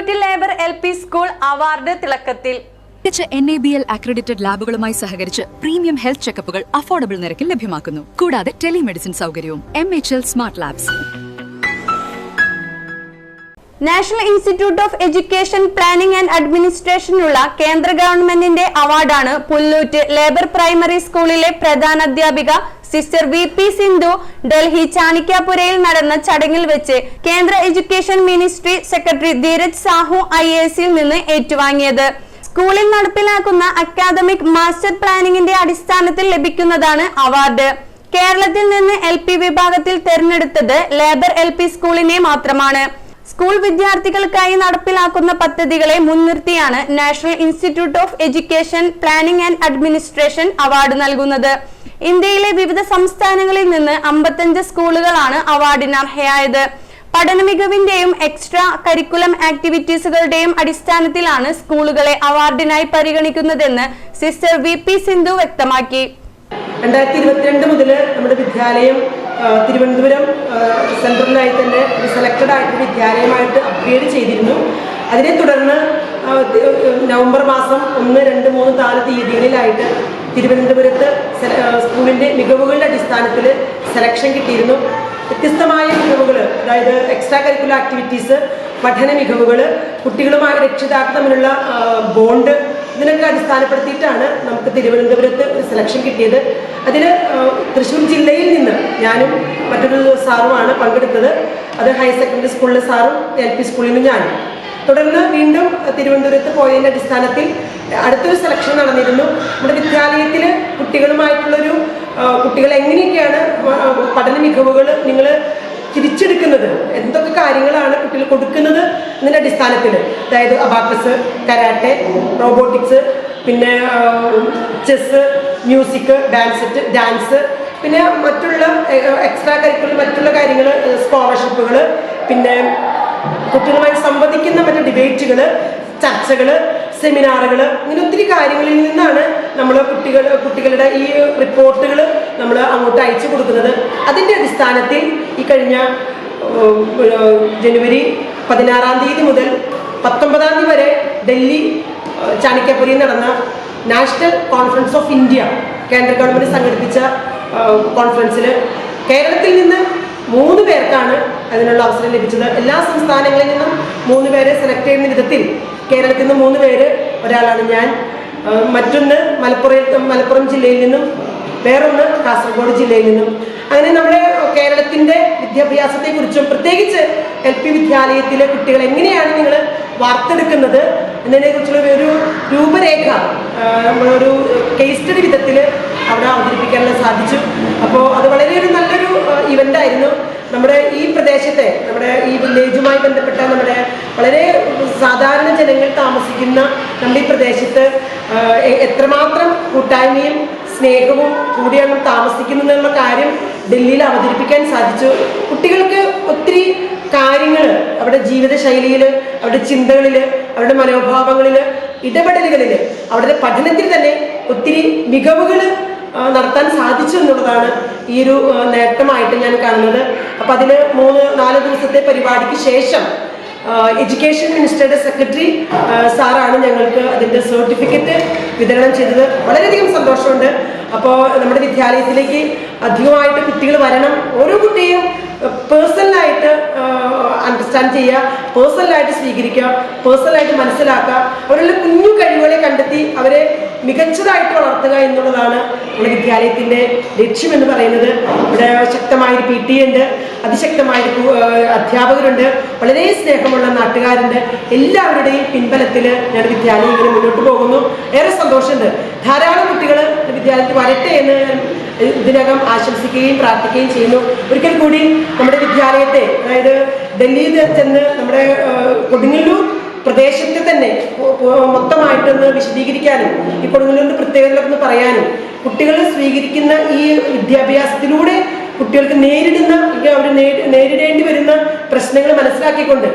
Pullut labour LP school award തിളക്കത്തിൽ. NABL accredited ലാബുകളുമായി സഹകരിച്ച് പ്രീമിയം ഹെൽത്ത് ചെക്കപ്പുകൾ അഫോർഡബിൾ നിരക്കിൽ ലഭ്യമാക്കുന്നു. കൂടാതെ ടെലിമെഡിസിൻ സൗകര്യവും. MHL smart labs. National institute of education planning and അഡ്മിനിസ്ട്രേഷനുള്ള കേന്ദ്ര ഗവൺമെന്റിന്റെ അവാർഡാണ് പുല്ലൂറ്റ് ലേബർ പ്രൈമറി സ്കൂളിലെ പ്രധാനാധ്യാപിക സിസ്റ്റർ VP സിന്ധു ഡൽഹി ചാണിക്യാപുരയിൽ നടന്ന ചടങ്ങിൽ വെച്ച് കേന്ദ്ര education ministry secretary Dheeraj Sahu IAS നിന്ന് ഏറ്റുവാങ്ങിയത്. സ്കൂളിൽ നടപ്പിലാക്കുന്ന അക്കാദമിക് മാസ്റ്റർ പ്ലാനിംഗിന്റെ അടിസ്ഥാനത്തിൽ ലഭിക്കുന്നതാണ് അവാർഡ്. കേരളത്തിൽ നിന്ന് LP വിഭാഗത്തിൽ തെരഞ്ഞെടുത്തത് ലേബർ LP സ്കൂളിനെ മാത്രമാണ്. സ്കൂൾ വിദ്യാർത്ഥികൾക്കായി നടപ്പിലാക്കുന്ന പദ്ധതികളെ മുൻനിർത്തിയാണ് national institute of education planning and administration award നൽകുന്നത്. ഇന്ത്യയിലെ വിവിധ സംസ്ഥാനങ്ങളിൽ നിന്ന് 55 സ്കൂളുകളാണ് അവാർഡിന് അർഹയായത്. പഠന മികവിന്റെയും എക്സ്ട്രാ കരിക്കുലം ആക്ടിവിറ്റീസുകളുടെയും അടിസ്ഥാനത്തിലാണ് സ്കൂളുകളെ അവാർഡിനായി പരിഗണിക്കുന്നതെന്ന് സിസ്റ്റർ VP സിന്ധു വ്യക്തമാക്കി. 2022 മുതൽ നമ്മുടെ വിദ്യാലയം തിരുവനന്തപുരം സെൻട്രലായി തന്നെ സെലക്റ്റഡ് ആയിട്ട് വിദ്യാലയമായിട്ട് അപ്ഗ്രേഡ് ചെയ്തിരുന്നു. അതിനെ തുടർന്ന് നവംബർ മാസം 1, 2, 3, 4 തീയതികളിലായിട്ട് തിരുവനന്തപുരത്ത് സ്കൂളിൻ്റെ മികവുകളുടെ അടിസ്ഥാനത്തിൽ സെലക്ഷൻ കിട്ടിയിരുന്നു. വ്യത്യസ്തമായ മികവുകൾ, അതായത് എക്സ്ട്രാ കരിക്കുലർ ആക്ടിവിറ്റീസ്, പഠന മികവുകൾ, കുട്ടികളുമായി രക്ഷിതാക്കൾ തമ്മിലുള്ള ബോണ്ട്, ഇതിനൊക്കെ അടിസ്ഥാനപ്പെടുത്തിയിട്ടാണ് നമുക്ക് തിരുവനന്തപുരത്ത് ഒരു സെലക്ഷൻ കിട്ടിയത്. അതിൽ തൃശ്ശൂർ ജില്ലയിൽ നിന്ന് ഞാനും മറ്റൊരു സാറുമാണ് പങ്കെടുത്തത്. അത് ഹയർ സെക്കൻഡറി സ്കൂളിലെ സാറും LP സ്കൂളിൽ നിന്ന് ഞാനും. തുടർന്ന് വീണ്ടും തിരുവനന്തപുരത്ത് പോയതിൻ്റെ അടിസ്ഥാനത്തിൽ അടുത്തൊരു സെലക്ഷൻ നടന്നിരുന്നു. നമ്മുടെ വിദ്യാലയത്തിൽ കുട്ടികളുമായിട്ടുള്ളൊരു കുട്ടികൾ എങ്ങനെയൊക്കെയാണ് പഠന മികവുകൾ നിങ്ങൾ തിരിച്ചെടുക്കുന്നത്, എന്തൊക്കെ കാര്യങ്ങളാണ് കുട്ടികൾ കൊടുക്കുന്നത് എന്നതിൻ്റെ അടിസ്ഥാനത്തിൽ, അതായത് അബാക്കസ്, കരാട്ടെ, റോബോട്ടിക്സ്, പിന്നെ ചെസ്, മ്യൂസിക്, ഡാൻസ്, പിന്നെ മറ്റുള്ള എക്സ്ട്രാ കരിക്കുലർ മറ്റുള്ള കാര്യങ്ങൾ, സ്കോളർഷിപ്പുകൾ, പിന്നെ കുട്ടികളുമായി സംവദിക്കുന്ന ഡിബേറ്റുകൾ, ചർച്ചകൾ, സെമിനാറുകൾ, ഇങ്ങനെ ഒത്തിരി കാര്യങ്ങളിൽ നിന്നാണ് നമ്മൾ കുട്ടികളുടെ ഈ റിപ്പോർട്ടുകൾ നമ്മൾ അങ്ങോട്ട് അയച്ചു കൊടുക്കുന്നത്. അതിൻ്റെ അടിസ്ഥാനത്തിൽ ഈ കഴിഞ്ഞ ജനുവരി 16 തീയതി മുതൽ 19 തീയതി വരെ ഡൽഹി ചാണിക്യാപുരയിൽ നടന്ന നാഷണൽ കോൺഫറൻസ് ഓഫ് ഇന്ത്യ കേന്ദ്ര ഗവൺമെൻറ് സംഘടിപ്പിച്ച കോൺഫറൻസിൽ കേരളത്തിൽ നിന്ന് 3 പേർക്കാണ് അതിനുള്ള അവസരം ലഭിച്ചത്. എല്ലാ സംസ്ഥാനങ്ങളിൽ നിന്നും 3 പേരെ സെലക്ട് ചെയ്യുന്ന വിധത്തിൽ കേരളത്തിൽ നിന്ന് 3 പേര്, ഒരാളാണ് ഞാൻ, മറ്റൊന്ന് മലപ്പുറം ജില്ലയിൽ നിന്നും, വേറൊന്ന് കാസർഗോഡ് ജില്ലയിൽ നിന്നും. അങ്ങനെ നമ്മുടെ കേരളത്തിൻ്റെ വിദ്യാഭ്യാസത്തെക്കുറിച്ചും പ്രത്യേകിച്ച് LP വിദ്യാലയത്തിലെ കുട്ടികൾ എങ്ങനെയാണ് നിങ്ങൾ വാർത്തെടുക്കുന്നത് എന്നതിനെക്കുറിച്ചുള്ള ഒരു രൂപരേഖ നമ്മളൊരു കേസ് സ്റ്റഡി വിധത്തിൽ അവിടെ അവതരിപ്പിക്കാനുള്ള സാധിച്ചു. അപ്പോൾ അത് വളരെ നല്ലൊരു ഇവൻ്റായിരുന്നു. നമ്മുടെ ഈ പ്രദേശത്തെ, നമ്മുടെ ഈ വില്ലേജുമായി ബന്ധപ്പെട്ട നമ്മുടെ വളരെ സാധാരണ ജനങ്ങൾ താമസിക്കുന്ന നമ്മുടെ ഈ പ്രദേശത്ത് എത്രമാത്രം കൂട്ടായ്മയും സ്നേഹവും കൂടിയാണ് താമസിക്കുന്നത് എന്നുള്ള കാര്യം ഡൽഹിയിൽ അവതരിപ്പിക്കാൻ സാധിച്ചു. കുട്ടികൾക്ക് ഒത്തിരി കാര്യങ്ങൾ അവരുടെ ജീവിതശൈലിയിൽ, അവരുടെ ചിന്തകളിൽ, അവരുടെ മനോഭാവങ്ങളിൽ, ഇടപെടലുകളിൽ, അവരുടെ പഠനത്തിൽ തന്നെ ഒത്തിരി മികവുകൾ നടത്താൻ സാധിച്ചു എന്നുള്ളതാണ് ഈ ഒരു നേട്ടമായിട്ട് ഞാൻ കാണുന്നത്. അപ്പം അതിൽ 3-4 ദിവസത്തെ പരിപാടിക്ക് ശേഷം എഡ്യൂക്കേഷൻ മിനിസ്റ്ററുടെ സെക്രട്ടറി സാറാണ് ഞങ്ങൾക്ക് അതിൻ്റെ സർട്ടിഫിക്കറ്റ് വിതരണം ചെയ്തത്. വളരെയധികം സന്തോഷമുണ്ട്. അപ്പോൾ നമ്മുടെ വിദ്യാലയത്തിലേക്ക് അധികമായിട്ട് കുട്ടികൾ വരണം. ഓരോ കുട്ടിയും പേഴ്സണലായിട്ട് അണ്ടർസ്റ്റാൻഡ് ചെയ്യുക, പേഴ്സണലായിട്ട് സ്വീകരിക്കുക, പേഴ്സണലായിട്ട് മനസ്സിലാക്കുക, അവരുടെ കുഞ്ഞു കഴിവുകളെ കണ്ടെത്തി അവരെ മികച്ചതായിട്ട് വളർത്തുക എന്നുള്ളതാണ് നമ്മുടെ വിദ്യാലയത്തിൻ്റെ ലക്ഷ്യമെന്ന് പറയുന്നത്. ഇവിടെ ശക്തമായൊരു PT ഉണ്ട്, അതിശക്തമായൊരു അധ്യാപകരുണ്ട്, വളരെ സ്നേഹമുള്ള നാട്ടുകാരുണ്ട്. എല്ലാവരുടെയും പിൻബലത്തിൽ ഞാൻ വിദ്യാലയം ഇങ്ങനെ മുന്നോട്ട് പോകുന്നു. ഏറെ സന്തോഷമുണ്ട്. ധാരാളം കുട്ടികൾ വിദ്യാലയത്തിൽ വരട്ടെ എന്ന് ഇതിനകം ആശംസിക്കുകയും പ്രാർത്ഥിക്കുകയും ചെയ്യുന്നു. ഒരിക്കൽ കൂടി നമ്മുടെ വിദ്യാലയത്തെ, അതായത് ഡൽഹിയിൽ ചെന്ന് നമ്മുടെ കൊടുങ്ങല്ലൂർ പ്രദേശത്തെ തന്നെ മൊത്തമായിട്ടൊന്ന് വിശദീകരിക്കാനും ഈ കൊടുങ്ങല്ലൂരിൻ്റെ പ്രത്യേകതകളൊന്ന് പറയാനും കുട്ടികൾ സ്വീകരിക്കുന്ന ഈ വിദ്യാഭ്യാസത്തിലൂടെ കുട്ടികൾക്ക് നേരിടേണ്ടി വരുന്ന പ്രശ്നങ്ങൾ മനസ്സിലാക്കിക്കൊണ്ട്